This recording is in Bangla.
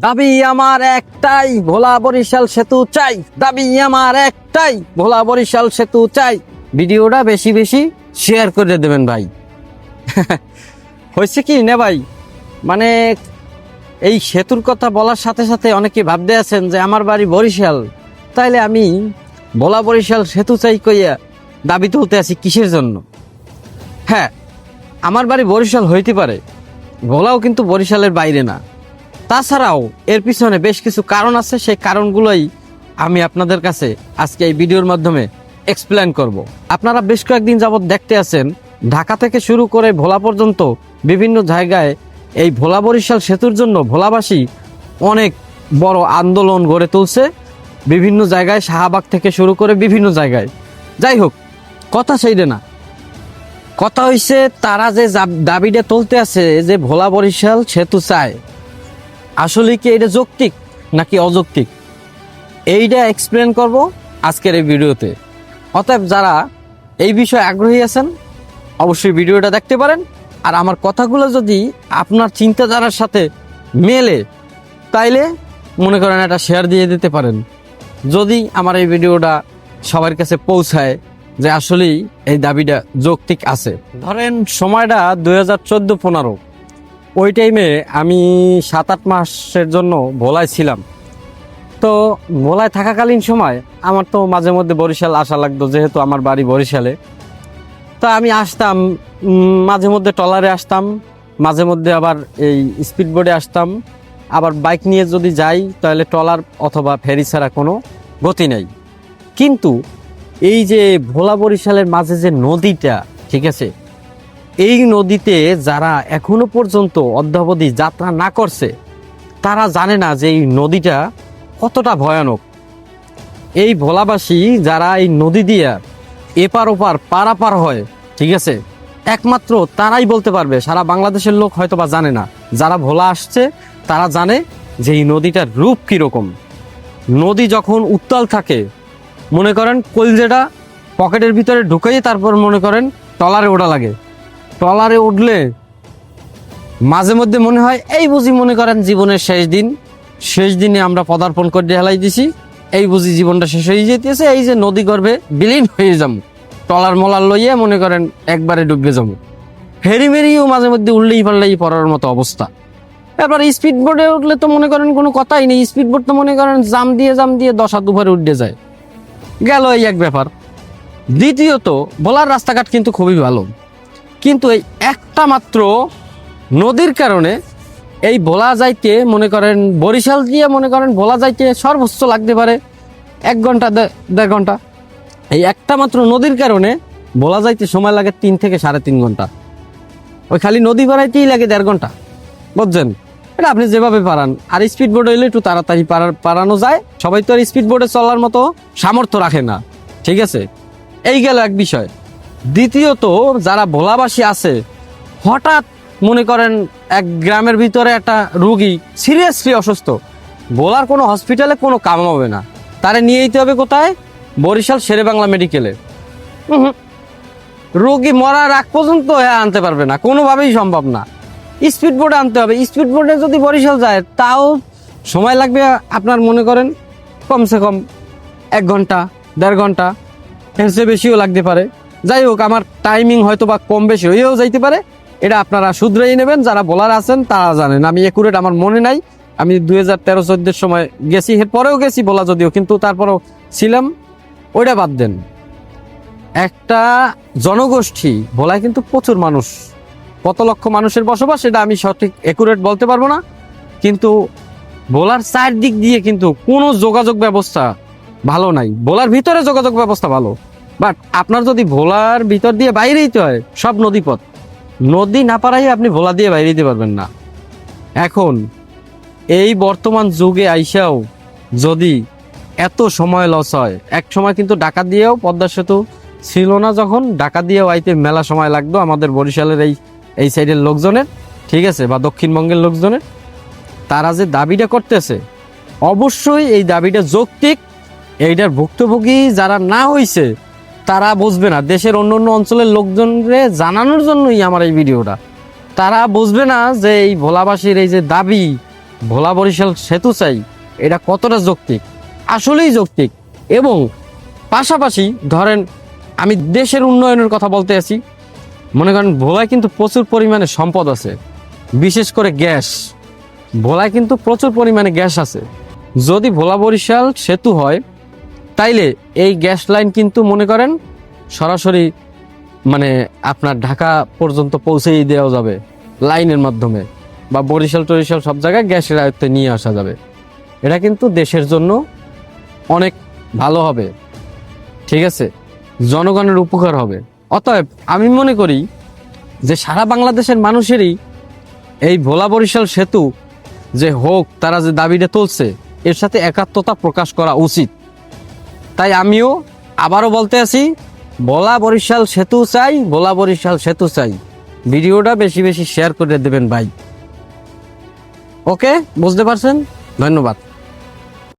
দাবি আমার একটাই, ভোলা বরিশাল সেতু চাই। দাবি আমার একটাই, ভোলা বরিশাল সেতু চাই। ভিডিওটা বেশি বেশি শেয়ার করে দেবেন ভাই। হয়েছে কি না ভাই, মানে এই সেতুর কথা বলার সাথে সাথে অনেকে ভাবতে আছেন যে আমার বাড়ি বরিশাল, তাইলে আমি ভোলা বরিশাল সেতু চাই কইয়া দাবি তুলতে আছি কিসের জন্য? হ্যাঁ, আমার বাড়ি বরিশাল হইতে পারে, ভোলাও কিন্তু বরিশালের বাইরে না। তাছাড়াও এর পিছনে বেশ কিছু কারণ আছে, সেই কারণগুলোই আমি আপনাদের কাছে আজকে এই ভিডিওর মাধ্যমে এক্সপ্লেন করব। আপনারা বেশ কয়েকদিন যাবৎ দেখতে আছেন, ঢাকা থেকে শুরু করে ভোলা পর্যন্ত বিভিন্ন জায়গায় এই ভোলা বরিশাল সেতুর জন্য ভোলাবাসী অনেক বড় আন্দোলন গড়ে তুলছে। বিভিন্ন জায়গায় শাহবাগ থেকে শুরু করে বিভিন্ন জায়গায়। যাই হোক, কথা সেইটা না, কথা হইছে তারা যে দাবিটা তুলতে আছে যে ভোলা বরিশাল সেতু চায়, আসলে কি এটা যৌক্তিক নাকি অযৌক্তিক, এইটা এক্সপ্লেন করব আজকের এই ভিডিওতে। অতএব যারা এই বিষয়ে আগ্রহী আছেন অবশ্যই ভিডিওটা দেখতে পারেন। আর আমার কথাগুলো যদি আপনার চিন্তাধারার সাথে মেলে তাইলে মনে করেন একটা শেয়ার দিয়ে দিতে পারেন, যদি আমার এই ভিডিওটা সবার কাছে পৌঁছায় যে আসলেই এই দাবিটা যৌক্তিক আছে। ধরেন সময়টা 2014-15, ওই টাইমে আমি 7-8 মাসের জন্য ভোলায় ছিলাম। তো ভোলায় থাকাকালীন সময় আমার তো মাঝে মধ্যে বরিশাল আসা লাগতো, যেহেতু আমার বাড়ি বরিশালে। তো আমি আসতাম, মাঝে মধ্যে ট্রলারে আসতাম, মাঝে মধ্যে আবার এই স্পিড বোটে আসতাম। আবার বাইক নিয়ে যদি যাই তাহলে ট্রলার অথবা ফেরি ছাড়া কোনো গতি নেই। কিন্তু এই যে ভোলা বরিশালের মাঝে যে নদীটা, ঠিক আছে, এই নদীতে যারা এখনো পর্যন্ত অদ্যাবধি যাত্রা না করছে তারা জানে না যে এই নদীটা কতটা ভয়ানক। এই ভোলাবাসী যারা এই নদী দিয়ে এপার ওপার পারাপার হয়, ঠিক আছে, একমাত্র তারাই বলতে পারবে। সারা বাংলাদেশের লোক হয়তো বা জানে না, যারা ভোলা আসছে তারা জানে যে এই নদীটার রূপ কীরকম। নদী যখন উত্তাল থাকে, মনে করেন কলজেটা পকেটের ভিতরে ঢুকাই তারপর মনে করেন ট্রলারে ওঠা লাগে। ট্রলারে উঠলে মাঝে মধ্যে মনে হয় এই বুঝি মনে করেন জীবনের শেষ দিনে আমরা পদার্পণ করে হেলাই দিছি, এই বুঝি জীবনটা শেষ হয়ে যেতেছে, এই যে নদী গর্ভে বিলীন হয়ে যাবো, ট্রলার মলার লইয়া মনে করেন একবারে ডুববে যাবো। ফেরি মেরিও মাঝে মধ্যে উল্লেই পাল্লেই পড়ার মতো অবস্থা। এবার স্পিড বোটে উঠলে তো মনে করেন কোনো কথাই নেই, স্পিড বোট তো মনে করেন জাম দিয়ে 10 হাত উপরে উঠে যায়, গেল এই এক ব্যাপার। দ্বিতীয়ত ভোলার রাস্তাঘাট কিন্তু খুবই ভালো, কিন্তু এই একটা মাত্র নদীর কারণে এই ভোলা যাইতে মনে করেন বরিশাল দিয়ে মনে করেন ভোলা যাইতে সর্বোচ্চ লাগতে পারে 1 ঘন্টা 1.5 ঘন্টা। এই একটা মাত্র নদীর কারণে ভোলা যাইতে সময় লাগে 3 থেকে 3.5 ঘন্টা। ওই খালি নদী পাড়াইতেই লাগে 1.5 ঘন্টা, বুঝছেন? এটা আপনি যেভাবে পারান। আর স্পিড বোট হইলে একটু তাড়াতাড়ি পারানো যায়। সবাই তো আর স্পিড বোটে চলার মতো সামর্থ্য রাখে না, ঠিক আছে, এই গেল এক বিষয়। দ্বিতীয়ত যারা ভোলাবাসী আছে, হঠাৎ মনে করেন এক গ্রামের ভিতরে একটা রুগী সিরিয়াসলি অসুস্থ, ভোলার কোনো হসপিটালে কোনো কাম হবে না, তারে নিয়ে যেতে হবে কোথায়? বরিশাল শেরেবাংলা মেডিকেলে। রোগী মরার আগ পর্যন্ত আনতে পারবে না, কোনোভাবেই সম্ভব না। স্পিড বোটে আনতে হবে। স্পিড বোটে যদি বরিশাল যায় তাও সময় লাগবে আপনার মনে করেন কমসে কম 1 ঘন্টা 1.5 ঘন্টা, এর চেয়ে বেশিও লাগতে পারে। যাই হোক, আমার টাইমিং হয়তো বা কম বেশি হয়েও যাইতে পারে, এটা আপনারা শুধরেই নেবেন। যারা বলার আছেন তারা জানেন, আমি একুরেট আমার মনে নাই। আমি 2013-14 সময় গেছি, এর পরেও গেছি বলা যদিও, কিন্তু তারপরেও ছিলাম, ওইটা বাদ দেন। একটা জনগোষ্ঠী ভোলায় কিন্তু প্রচুর মানুষ, কত লক্ষ মানুষের বসবাস সেটা আমি সঠিক একুরেট বলতে পারবো না। কিন্তু ভোলার চারদিক দিয়ে কিন্তু কোনো যোগাযোগ ব্যবস্থা ভালো নাই। ভোলার ভিতরে যোগাযোগ ব্যবস্থা ভালো, বাট আপনার যদি ভোলার ভিতর দিয়ে বাইরে যেতে হয় সব নদীপথ, নদী না পারাই আপনি ভোলা দিয়ে বাইরে যেতে পারবেন না। এখন এই বর্তমান যুগে আইসাও যদি এত সময় লস হয়, এক সময় কিন্তু ঢাকা দিয়েও পদ্মা সেতু ছিল না, যখন ঢাকা দিয়েও আইতে মেলা সময় লাগতো আমাদের বরিশালের এই সাইডের লোকজনের, ঠিক আছে, বা দক্ষিণবঙ্গের লোকজনের। তারা যে দাবিটা করতেছে অবশ্যই এই দাবিটা যৌক্তিক। এইটার ভুক্তভোগী যারা না হইছে তারা বুঝবে না। দেশের অন্য অন্য অঞ্চলের লোকজনরে জানানোর জন্যই আমার এই ভিডিওটা। তারা বুঝবে না যে এই ভোলাবাসীর এই যে দাবি, ভোলা বরিশাল সেতু চাই, এটা কতটা যৌক্তিক, আসলেই যৌক্তিক। এবং পাশাপাশি ধরেন আমি দেশের উন্নয়নের কথা বলতে আছি, মনে করেন ভোলায় কিন্তু প্রচুর পরিমাণে সম্পদ আছে, বিশেষ করে গ্যাস। ভোলায় কিন্তু প্রচুর পরিমাণে গ্যাস আছে। যদি ভোলা বরিশাল সেতু হয় তাইলে এই গ্যাস লাইন কিন্তু মনে করেন সরাসরি মানে আপনার ঢাকা পর্যন্ত পৌঁছেই দেওয়া যাবে লাইনের মাধ্যমে, বা বরিশাল টরিশাল সব জায়গায় গ্যাসের আয়ত্তে নিয়ে আসা যাবে। এটা কিন্তু দেশের জন্য অনেক ভালো হবে, ঠিক আছে, জনগণের উপকার হবে। অতএব আমি মনে করি যে সারা বাংলাদেশের মানুষেরই এই ভোলা বরিশাল সেতু যে হোক, তারা যে দাবিটা তুলছে এর সাথে একাত্মতা প্রকাশ করা উচিত। তাই আমিও আবারও বলতে আছি, ভোলা বরিশাল সেতু চাই, ভোলা বরিশাল সেতু চাই। ভিডিওটা বেশি বেশি শেয়ার করে দেবেন ভাই। ওকে, বুঝতে পারছেন? ধন্যবাদ।